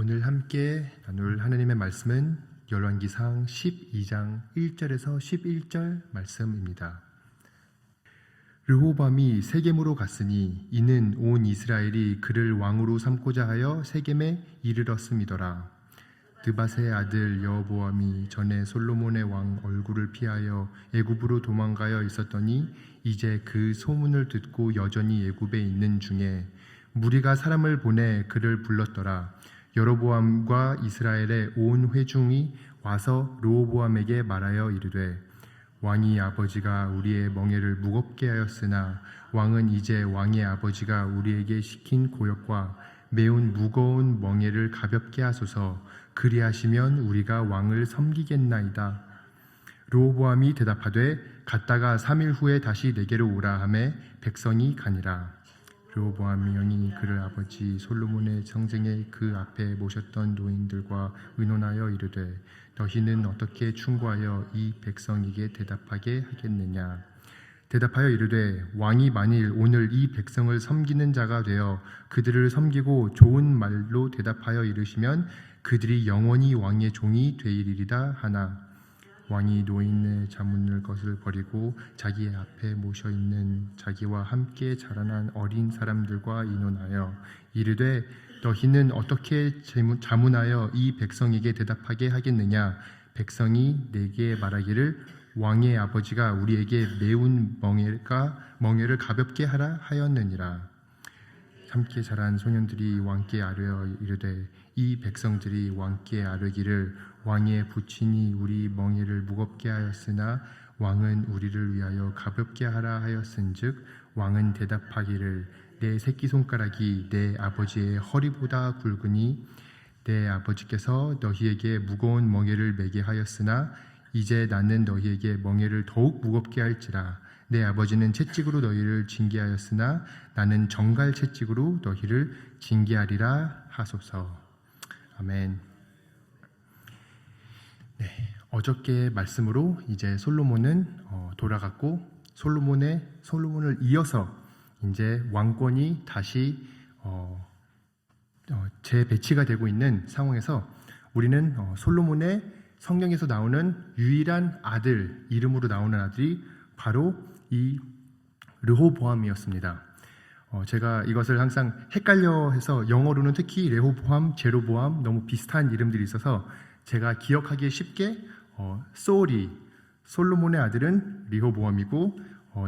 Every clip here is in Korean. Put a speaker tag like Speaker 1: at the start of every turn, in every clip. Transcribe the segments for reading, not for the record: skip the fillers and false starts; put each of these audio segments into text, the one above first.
Speaker 1: 오늘 함께 나눌 하나님의 말씀은 열왕기상 12장 1절에서 11절 말씀입니다. 르호보암이 세겜으로 갔으니 이는 온 이스라엘이 그를 왕으로 삼고자 하여 세겜에 이르렀음이더라. 느밧의 아들 여호보암이 전에 솔로몬의 왕 얼굴을 피하여 애굽으로 도망가여 있었더니 이제 그 소문을 듣고 여전히 애굽에 있는 중에 무리가 사람을 보내 그를 불렀더라. 여로보암과 이스라엘의 온 회중이 와서 르호보암에게 말하여 이르되 왕이 아버지가 우리의 멍에를 무겁게 하였으나 왕은 이제 왕의 아버지가 우리에게 시킨 고역과 매운 무거운 멍에를 가볍게 하소서. 그리하시면 우리가 왕을 섬기겠나이다. 르호보암이 대답하되 갔다가 3일 후에 다시 내게로 오라 하매 백성이 가니라. 르호보암 영이 그를 아버지 솔로몬의 성전에 그 앞에 모셨던 노인들과 의논하여 이르되 너희는 어떻게 충고하여 이 백성에게 대답하게 하겠느냐. 대답하여 이르되 왕이 만일 오늘 이 백성을 섬기는 자가 되어 그들을 섬기고 좋은 말로 대답하여 이르시면 그들이 영원히 왕의 종이 되리이다 하나 왕이 노인의 자문을 것을 버리고 자기 앞에 모셔있는 자기와 함께 자라난 어린 사람들과 의논하여 이르되 너희는 어떻게 자문하여 이 백성에게 대답하게 하겠느냐. 백성이 내게 말하기를 왕의 아버지가 우리에게 매운 멍에를 가볍게 하라 하였느니라. 함께 자란 소년들이 왕께 아뢰어 이르되 이 백성들이 왕께 아뢰기를 왕의 부친이 우리 멍에를 무겁게 하였으나 왕은 우리를 위하여 가볍게 하라 하였은즉 왕은 대답하기를 내 새끼손가락이 내 아버지의 허리보다 굵으니 내 아버지께서 너희에게 무거운 멍에를 매게 하였으나 이제 나는 너희에게 멍에를 더욱 무겁게 할지라. 내 아버지는 채찍으로 너희를 징계하였으나 나는 정갈 채찍으로 너희를 징계하리라 하소서. 아멘. 네, 어저께 말씀으로 이제 솔로몬은 돌아갔고 솔로몬을 이어서 이제 왕권이 다시 재배치가 되고 있는 상황에서 우리는 솔로몬의 성경에서 나오는 유일한 아들, 이름으로 나오는 아들이 바로 이 르호보암이었습니다. 제가 이것을 항상 헷갈려 해서 영어로는 특히 레호보암, 제로보암 너무 비슷한 이름들이 있어서 제가 기억하기에 쉽게 솔로몬의 아들은 르호보암이고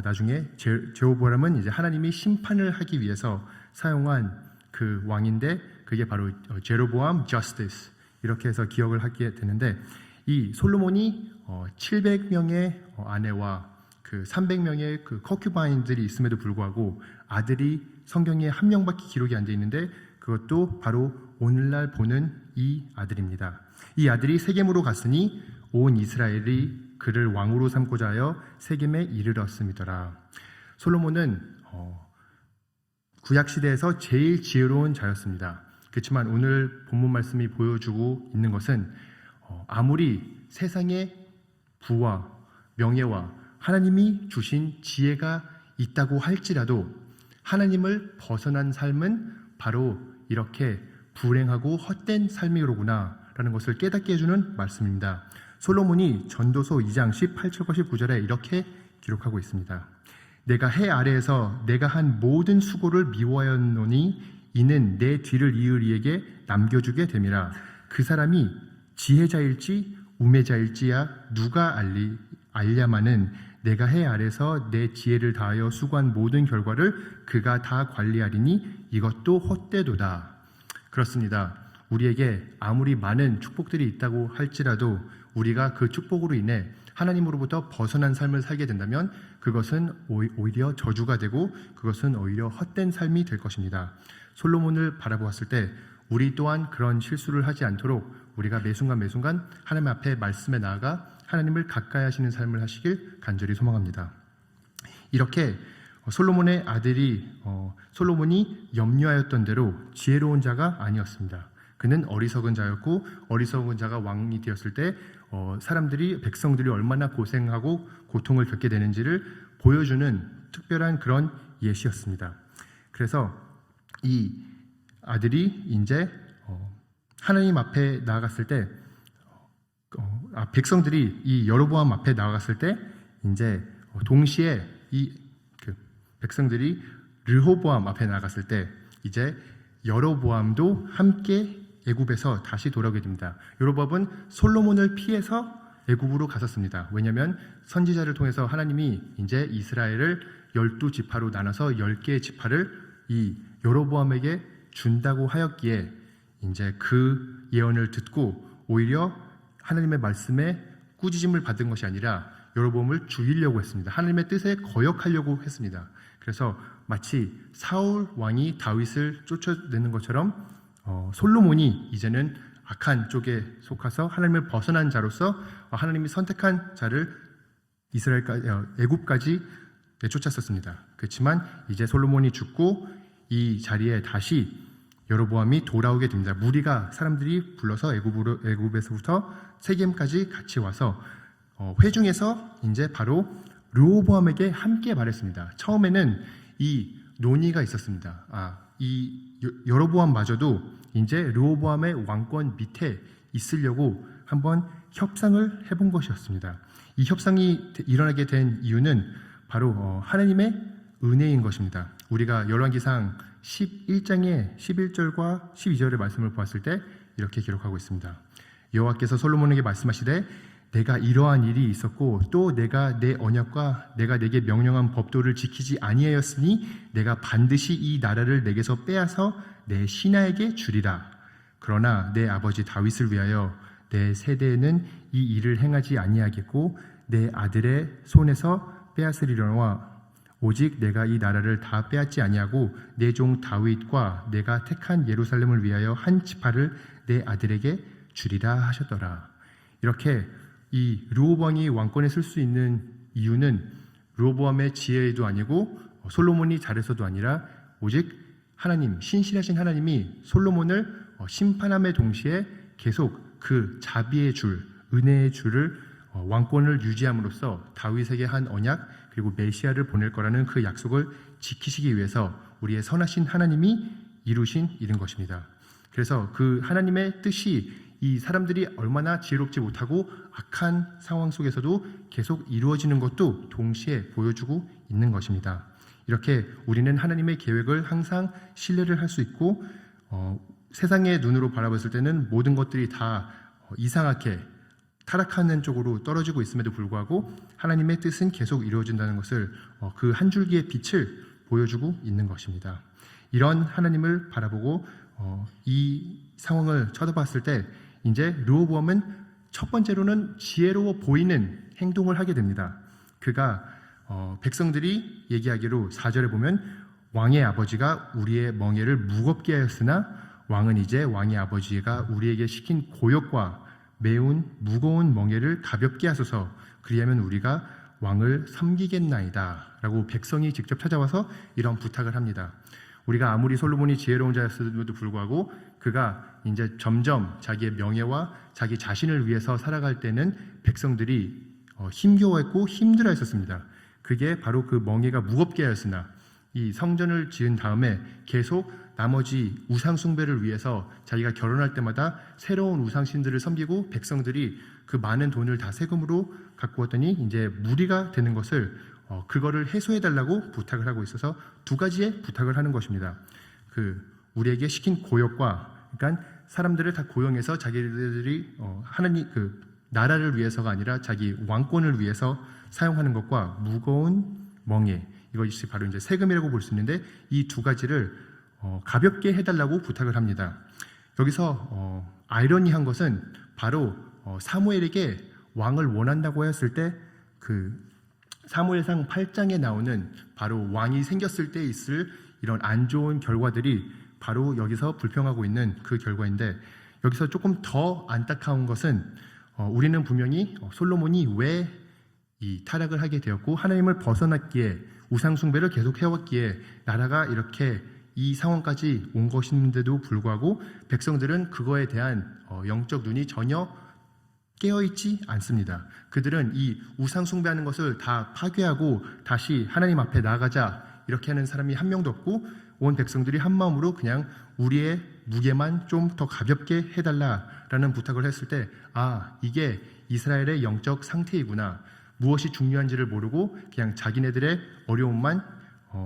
Speaker 1: 나중에 제로보암은 이제 하나님이 심판을 하기 위해서 사용한 그 왕인데 그게 바로 제로보암 저스티스 이렇게 해서 기억을 하게 되는데 이 솔로몬이 700명의 아내와 그 300명의 그 커큐바인들이 있음에도 불구하고 아들이 성경에 한 명밖에 기록이 안 돼 있는데 그것도 바로 오늘날 보는 이 아들입니다. 이 아들이 세겜으로 갔으니 온 이스라엘이 그를 왕으로 삼고자 하여 세겜에 이르렀음이더라. 솔로몬은 구약시대에서 제일 지혜로운 자였습니다. 그렇지만 오늘 본문 말씀이 보여주고 있는 것은 아무리 세상의 부와 명예와 하나님이 주신 지혜가 있다고 할지라도 하나님을 벗어난 삶은 바로 이렇게 불행하고 헛된 삶이로구나 라는 것을 깨닫게 해주는 말씀입니다. 솔로몬이 전도서 2장 18절과 19절에 이렇게 기록하고 있습니다. 내가 해 아래에서 내가 한 모든 수고를 미워하였노니 이는 내 뒤를 이을 이에게 남겨주게 됨이라. 그 사람이 지혜자일지 우매자일지야 누가 알랴마는 내가 해 아래서 내 지혜를 다하여 수고한 모든 결과를 그가 다 관리하리니 이것도 헛되도다. 그렇습니다. 우리에게 아무리 많은 축복들이 있다고 할지라도 우리가 그 축복으로 인해 하나님으로부터 벗어난 삶을 살게 된다면 그것은 오히려 저주가 되고 그것은 오히려 헛된 삶이 될 것입니다. 솔로몬을 바라보았을 때 우리 또한 그런 실수를 하지 않도록 우리가 매순간 하나님 앞에 말씀에 나아가 하나님을 가까이 하시는 삶을 하시길 간절히 소망합니다. 이렇게 솔로몬의 아들이 솔로몬이 염려하였던 대로 지혜로운 자가 아니었습니다. 그는 어리석은 자였고 어리석은 자가 왕이 되었을 때 백성들이 얼마나 고생하고 고통을 겪게 되는지를 보여주는 특별한 그런 예시였습니다. 그래서 이 아들이 이제 하나님 앞에 나아갔을 때 백성들이 이 여로보암 앞에 나아갔을 때 이제 동시에 백성들이 르호보암 앞에 나아갔을 때 이제 여로보암도 함께 애굽에서 다시 돌아오게 됩니다. 여로보암은 솔로몬을 피해서 애굽으로 갔었습니다. 왜냐하면 선지자를 통해서 하나님이 이제 이스라엘을 12지파로 나눠서 10개의 지파를 이 여로보암에게 준다고 하였기에 이제 그 예언을 듣고 오히려 하나님의 말씀에 꾸짖음을 받은 것이 아니라 여로보암을 죽이려고 했습니다. 하나님의 뜻에 거역하려고 했습니다. 그래서 마치 사울 왕이 다윗을 쫓아내는 것처럼 솔로몬이 이제는 악한 쪽에 속아서 하나님을 벗어난 자로서 하나님이 선택한 자를 애굽까지 내쫓았었습니다. 그렇지만 이제 솔로몬이 죽고 이 자리에 다시 여로보암이 돌아오게 됩니다. 무리가 사람들이 불러서 애굽에서부터 세겜까지 같이 와서 회중에서 이제 바로 르호보암에게 함께 말했습니다. 처음에는 이 논의가 있었습니다. 이 여로보암마저도 이제 르호보암의 왕권 밑에 있으려고 한번 협상을 해본 것이었습니다. 이 협상이 일어나게 된 이유는 바로 하나님의 은혜인 것입니다. 우리가 열왕기상 11장의 11절과 12절의 말씀을 보았을 때 이렇게 기록하고 있습니다. 여호와께서 솔로몬에게 말씀하시되 내가 이러한 일이 있었고 또 내가 내 언약과 내가 내게 명령한 법도를 지키지 아니하였으니 내가 반드시 이 나라를 내게서 빼앗아 내 신하에게 주리라. 그러나 내 아버지 다윗을 위하여 내 세대에는 이 일을 행하지 아니하겠고 내 아들의 손에서 빼앗으리로와 오직 내가 이 나라를 다 빼앗지 아니하고 내 종 다윗과 내가 택한 예루살렘을 위하여 한 지파를 내 아들에게 주리라 하셨더라. 이렇게 이 르호보암이 왕권에 쓸 수 있는 이유는 르호보암의 지혜도 아니고 솔로몬이 잘해서도 아니라 오직 하나님, 신실하신 하나님이 솔로몬을 심판함의 동시에 계속 그 자비의 줄, 은혜의 줄을 왕권을 유지함으로써 다윗에게 한 언약 그리고 메시아를 보낼 거라는 그 약속을 지키시기 위해서 우리의 선하신 하나님이 이루신 일인 것입니다. 그래서 그 하나님의 뜻이 이 사람들이 얼마나 지혜롭지 못하고 악한 상황 속에서도 계속 이루어지는 것도 동시에 보여주고 있는 것입니다. 이렇게 우리는 하나님의 계획을 항상 신뢰를 할 수 있고 세상의 눈으로 바라봤을 때는 모든 것들이 다 이상하게 타락하는 쪽으로 떨어지고 있음에도 불구하고 하나님의 뜻은 계속 이루어진다는 것을 그 한 줄기의 빛을 보여주고 있는 것입니다. 이런 하나님을 바라보고 이 상황을 쳐다봤을 때 이제 르호보암은 첫 번째로는 지혜로워 보이는 행동을 하게 됩니다. 그가 백성들이 얘기하기로 4절에 보면 왕의 아버지가 우리의 멍에를 무겁게 하였으나 왕은 이제 왕의 아버지가 우리에게 시킨 고역과 매운 무거운 멍에를 가볍게 하소서 그리하면 우리가 왕을 섬기겠나이다 라고 백성이 직접 찾아와서 이런 부탁을 합니다. 우리가 아무리 솔로몬이 지혜로운 자였음에도 불구하고 그가 이제 점점 자기의 명예와 자기 자신을 위해서 살아갈 때는 백성들이 힘겨워했고 힘들어했었습니다. 그게 바로 그 멍에가 무겁게 하였으나 이 성전을 지은 다음에 계속 나머지 우상 숭배를 위해서 자기가 결혼할 때마다 새로운 우상신들을 섬기고 백성들이 그 많은 돈을 다 세금으로 갖고 왔더니 이제 무리가 되는 것을 그거를 해소해달라고 부탁을 하고 있어서 두 가지의 부탁을 하는 것입니다. 우리에게 시킨 고역과 그러니까 사람들을 다 고용해서 자기들이 하나님 나라를 위해서가 아니라 자기 왕권을 위해서 사용하는 것과 무거운 멍에 이것이 바로 이제 세금이라고 볼 수 있는데 이 두 가지를 가볍게 해달라고 부탁을 합니다. 여기서 아이러니한 것은 바로 사무엘에게 왕을 원한다고 했을 때 사무엘상 8장에 나오는 바로 왕이 생겼을 때 있을 이런 안 좋은 결과들이 바로 여기서 불평하고 있는 그 결과인데 여기서 조금 더 안타까운 것은 우리는 분명히 솔로몬이 왜 이 타락을 하게 되었고 하나님을 벗어났기에 우상 숭배를 계속 해왔기에 나라가 이렇게 이 상황까지 온 것인데도 불구하고 백성들은 그거에 대한 영적 눈이 전혀 깨어있지 않습니다. 그들은 이 우상 숭배하는 것을 다 파괴하고 다시 하나님 앞에 나아가자 이렇게 하는 사람이 한 명도 없고 온 백성들이 한 마음으로 그냥 우리의 무게만 좀 더 가볍게 해달라라는 부탁을 했을 때, 이게 이스라엘의 영적 상태이구나. 무엇이 중요한지를 모르고 그냥 자기네들의 어려움만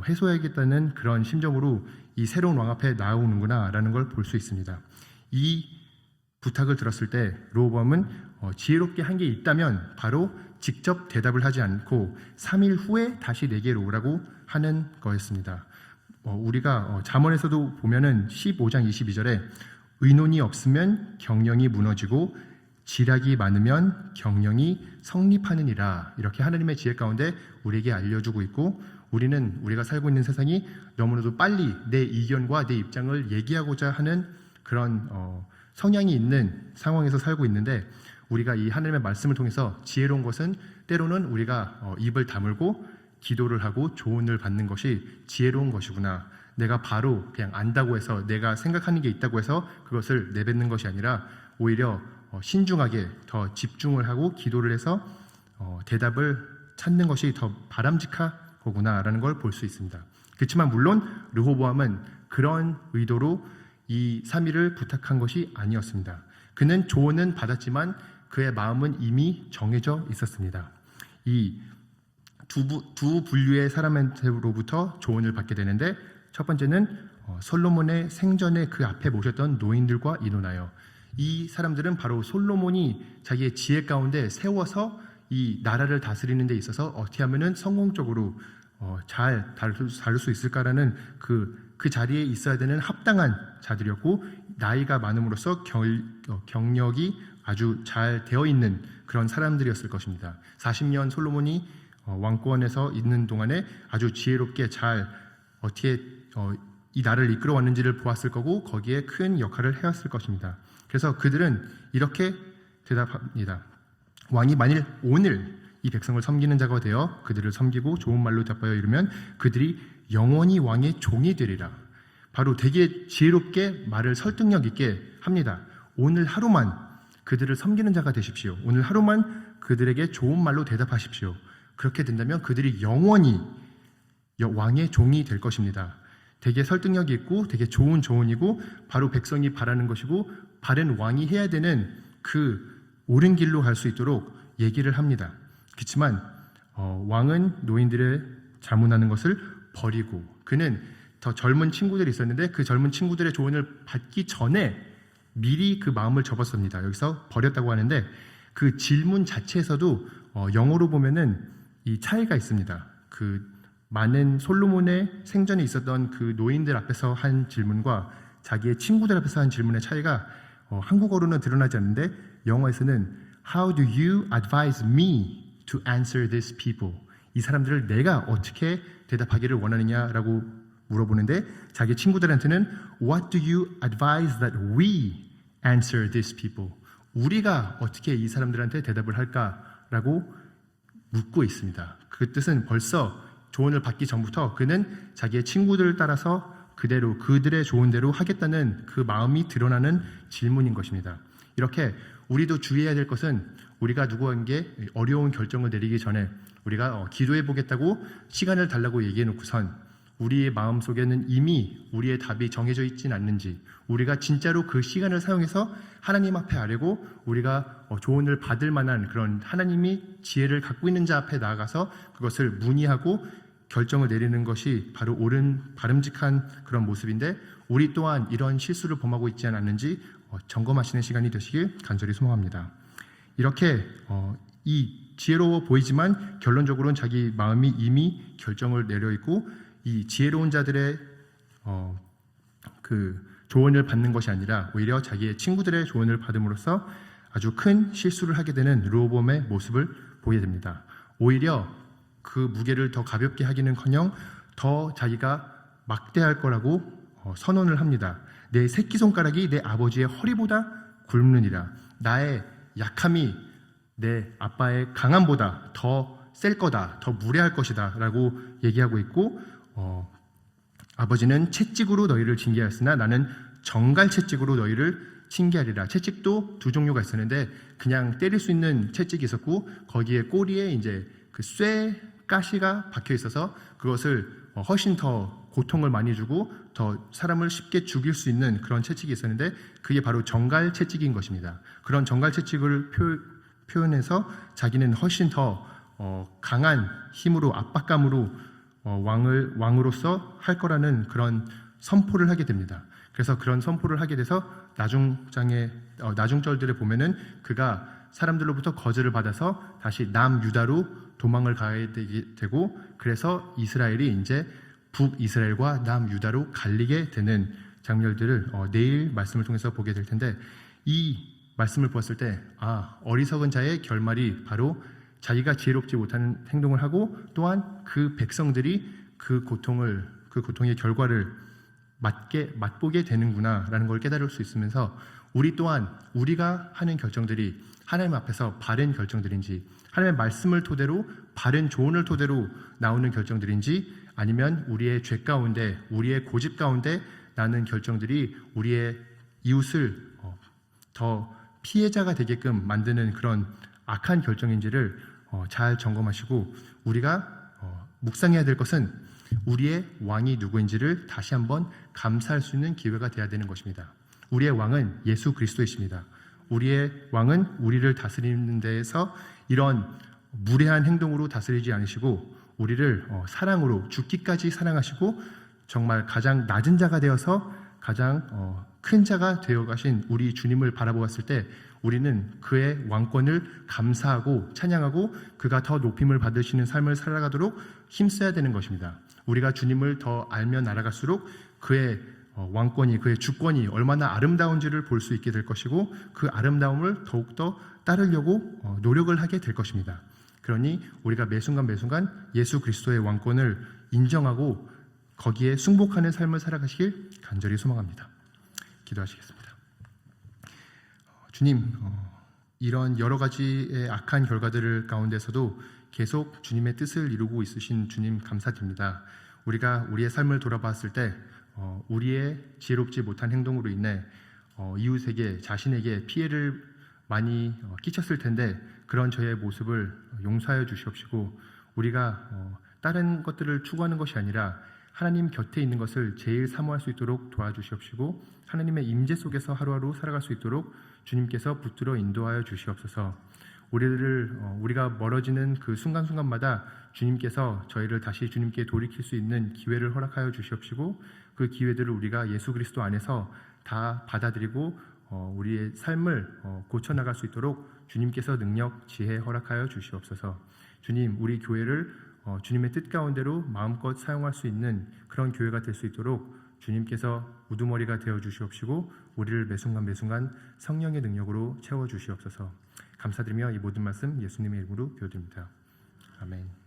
Speaker 1: 해소해야겠다는 그런 심정으로 이 새로운 왕 앞에 나오는구나 라는 걸 볼 수 있습니다. 이 부탁을 들었을 때 르호보암은 지혜롭게 한 게 있다면 바로 직접 대답을 하지 않고 3일 후에 다시 내게로 오라고 하는 거였습니다. 우리가 잠언에서도 보면은 15장 22절에 의논이 없으면 경영이 무너지고 지략이 많으면 경영이 성립하느니라, 이렇게 하나님의 지혜 가운데 우리에게 알려주고 있고, 우리가 살고 있는 세상이 너무나도 빨리 내 의견과 내 입장을 얘기하고자 하는 그런 성향이 있는 상황에서 살고 있는데, 우리가 이 하나님의 말씀을 통해서 지혜로운 것은 때로는 우리가 입을 다물고 기도를 하고 조언을 받는 것이 지혜로운 것이구나. 내가 바로 그냥 안다고 해서, 내가 생각하는 게 있다고 해서 그것을 내뱉는 것이 아니라 오히려 신중하게 더 집중을 하고 기도를 해서 대답을 찾는 것이 더 바람직하구나라는 걸 볼 수 있습니다. 그렇지만 물론 르호보암은 그런 의도로 이 3일을 부탁한 것이 아니었습니다. 그는 조언은 받았지만 그의 마음은 이미 정해져 있었습니다. 이 두 분류의 사람한테로부터 조언을 받게 되는데, 첫 번째는 솔로몬의 생전에 그 앞에 모셨던 노인들과 의논하여, 이 사람들은 바로 솔로몬이 자기의 지혜 가운데 세워서 이 나라를 다스리는 데 있어서 어떻게 하면은 성공적으로 잘 다룰 수 있을까라는 그 자리에 있어야 되는 합당한 자들이었고, 나이가 많음으로써 경력이 아주 잘 되어 있는 그런 사람들이었을 것입니다. 40년 솔로몬이 왕권에서 있는 동안에 아주 지혜롭게 잘 어떻게 이 나라를 이끌어 왔는지를 보았을 거고, 거기에 큰 역할을 해왔을 것입니다. 그래서 그들은 이렇게 대답합니다. 왕이 만일 오늘 이 백성을 섬기는 자가 되어 그들을 섬기고 좋은 말로 답하여 이르면 그들이 영원히 왕의 종이 되리라. 바로 되게 지혜롭게 말을 설득력 있게 합니다. 오늘 하루만 그들을 섬기는 자가 되십시오. 오늘 하루만 그들에게 좋은 말로 대답하십시오. 그렇게 된다면 그들이 영원히 왕의 종이 될 것입니다. 되게 설득력이 있고 되게 좋은 조언이고, 바로 백성이 바라는 것이고 바른 왕이 해야 되는 그 옳은 길로 갈 수 있도록 얘기를 합니다. 그렇지만 왕은 노인들의 자문하는 것을 버리고, 그는 더 젊은 친구들이 있었는데 그 젊은 친구들의 조언을 받기 전에 미리 그 마음을 접었습니다. 여기서 버렸다고 하는데, 그 질문 자체에서도 영어로 보면은 이 차이가 있습니다. 그 많은 솔로몬의 생전에 있었던 그 노인들 앞에서 한 질문과 자기의 친구들 앞에서 한 질문의 차이가 한국어로는 드러나지 않는데, 영어에서는 How do you advise me to answer these people? 이 사람들을 내가 어떻게 대답하기를 원하느냐라고 물어보는데, 자기 친구들한테는 What do you advise that we answer these people? 우리가 어떻게 이 사람들한테 대답을 할까라고 묻고 있습니다. 그 뜻은 벌써 조언을 받기 전부터 그는 자기의 친구들을 따라서 그대로 그들의 조언대로 하겠다는 그 마음이 드러나는 질문인 것입니다. 이렇게 우리도 주의해야 될 것은, 우리가 누구에게 어려운 결정을 내리기 전에 우리가 기도해 보겠다고 시간을 달라고 얘기해 놓고선 우리의 마음속에는 이미 우리의 답이 정해져 있진 않는지, 우리가 진짜로 그 시간을 사용해서 하나님 앞에 아뢰고 우리가 조언을 받을 만한 그런 하나님이 지혜를 갖고 있는 자 앞에 나아가서 그것을 문의하고 결정을 내리는 것이 바로 옳은 바람직한 그런 모습인데, 우리 또한 이런 실수를 범하고 있지 않았는지 점검하시는 시간이 되시길 간절히 소망합니다. 이렇게 이 지혜로워 보이지만 결론적으로는 자기 마음이 이미 결정을 내려 있고, 이 지혜로운 자들의 그 조언을 받는 것이 아니라 오히려 자기의 친구들의 조언을 받음으로써 아주 큰 실수를 하게 되는 르호보암의 모습을 보게 됩니다. 오히려 그 무게를 더 가볍게 하기는커녕 더 자기가 막대할 거라고 선언을 합니다. 내 새끼손가락이 내 아버지의 허리보다 굵느니라. 나의 약함이 내 아빠의 강함보다 더 셀 거다, 더 무례할 것이다 라고 얘기하고 있고, 아버지는 채찍으로 너희를 징계하였으나 나는 정갈 채찍으로 너희를 징계하리라. 채찍도 두 종류가 있었는데, 그냥 때릴 수 있는 채찍이 있었고, 거기에 꼬리에 이제 그 쇠 가시가 박혀 있어서 그것을 훨씬 더 고통을 많이 주고 더 사람을 쉽게 죽일 수 있는 그런 채찍이 있었는데 그게 바로 정갈 채찍인 것입니다. 그런 정갈 채찍을 표현해서 자기는 훨씬 더 강한 힘으로 압박감으로 왕으로서 할 거라는 그런 선포를 하게 됩니다. 그래서 그런 선포를 하게 돼서 나중절들에 보면은 그가 사람들로부터 거절을 받아서 다시 남유다로 도망을 가야 되고, 그래서 이스라엘이 이제 북이스라엘과 남유다로 갈리게 되는 장면들을 내일 말씀을 통해서 보게 될 텐데, 이 말씀을 보았을 때 어리석은 자의 결말이 바로 자기가 지혜롭지 못한 행동을 하고 또한 그 백성들이 그 고통의 결과를 맛보게 되는구나라는 걸 깨달을 수 있으면서, 우리 또한 우리가 하는 결정들이 하나님 앞에서 바른 결정들인지, 하나님의 말씀을 토대로 바른 조언을 토대로 나오는 결정들인지, 아니면 우리의 죄 가운데 우리의 고집 가운데 나는 결정들이 우리의 이웃을 더 피해자가 되게끔 만드는 그런 악한 결정인지를 잘 점검하시고, 우리가 묵상해야 될 것은 우리의 왕이 누구인지를 다시 한번 감사할 수 있는 기회가 되어야 되는 것입니다. 우리의 왕은 예수 그리스도이십니다. 우리의 왕은 우리를 다스리는 데에서 이런 무례한 행동으로 다스리지 않으시고 우리를 사랑으로 죽기까지 사랑하시고 정말 가장 낮은 자가 되어서 가장 큰 자가 되어 가신 우리 주님을 바라보았을 때 우리는 그의 왕권을 감사하고 찬양하고 그가 더 높임을 받으시는 삶을 살아가도록 힘써야 되는 것입니다. 우리가 주님을 더 알며 나아갈수록 그의 왕권이, 그의 주권이 얼마나 아름다운지를 볼 수 있게 될 것이고, 그 아름다움을 더욱더 따르려고 노력을 하게 될 것입니다. 그러니 우리가 매순간 예수 그리스도의 왕권을 인정하고 거기에 순복하는 삶을 살아가시길 간절히 소망합니다. 기도하시겠습니다. 주님, 이런 여러 가지의 악한 결과들 가운데서도 계속 주님의 뜻을 이루고 있으신 주님 감사드립니다. 우리가 우리의 삶을 돌아봤을 때 우리의 지혜롭지 못한 행동으로 인해 이웃에게, 자신에게 피해를 많이 끼쳤을 텐데 그런 저의 모습을 용서하여 주시옵시고, 우리가 다른 것들을 추구하는 것이 아니라 하나님 곁에 있는 것을 제일 사모할 수 있도록 도와주시옵시고, 하나님의 임재 속에서 하루하루 살아갈 수 있도록 주님께서 붙들어 인도하여 주시옵소서. 우리가 멀어지는 그 순간순간마다 주님께서 저희를 다시 주님께 돌이킬 수 있는 기회를 허락하여 주시옵시고, 그 기회들을 우리가 예수 그리스도 안에서 다 받아들이고 우리의 삶을 고쳐나갈 수 있도록 주님께서 능력, 지혜 허락하여 주시옵소서. 주님, 우리 교회를 주님의 뜻 가운데로 마음껏 사용할 수 있는 그런 교회가 될 수 있도록 주님께서 우두머리가 되어 주시옵시고, 우리를 매순간 성령의 능력으로 채워 주시옵소서. 감사드리며 이 모든 말씀 예수님의 이름으로 기도드립니다. 아멘.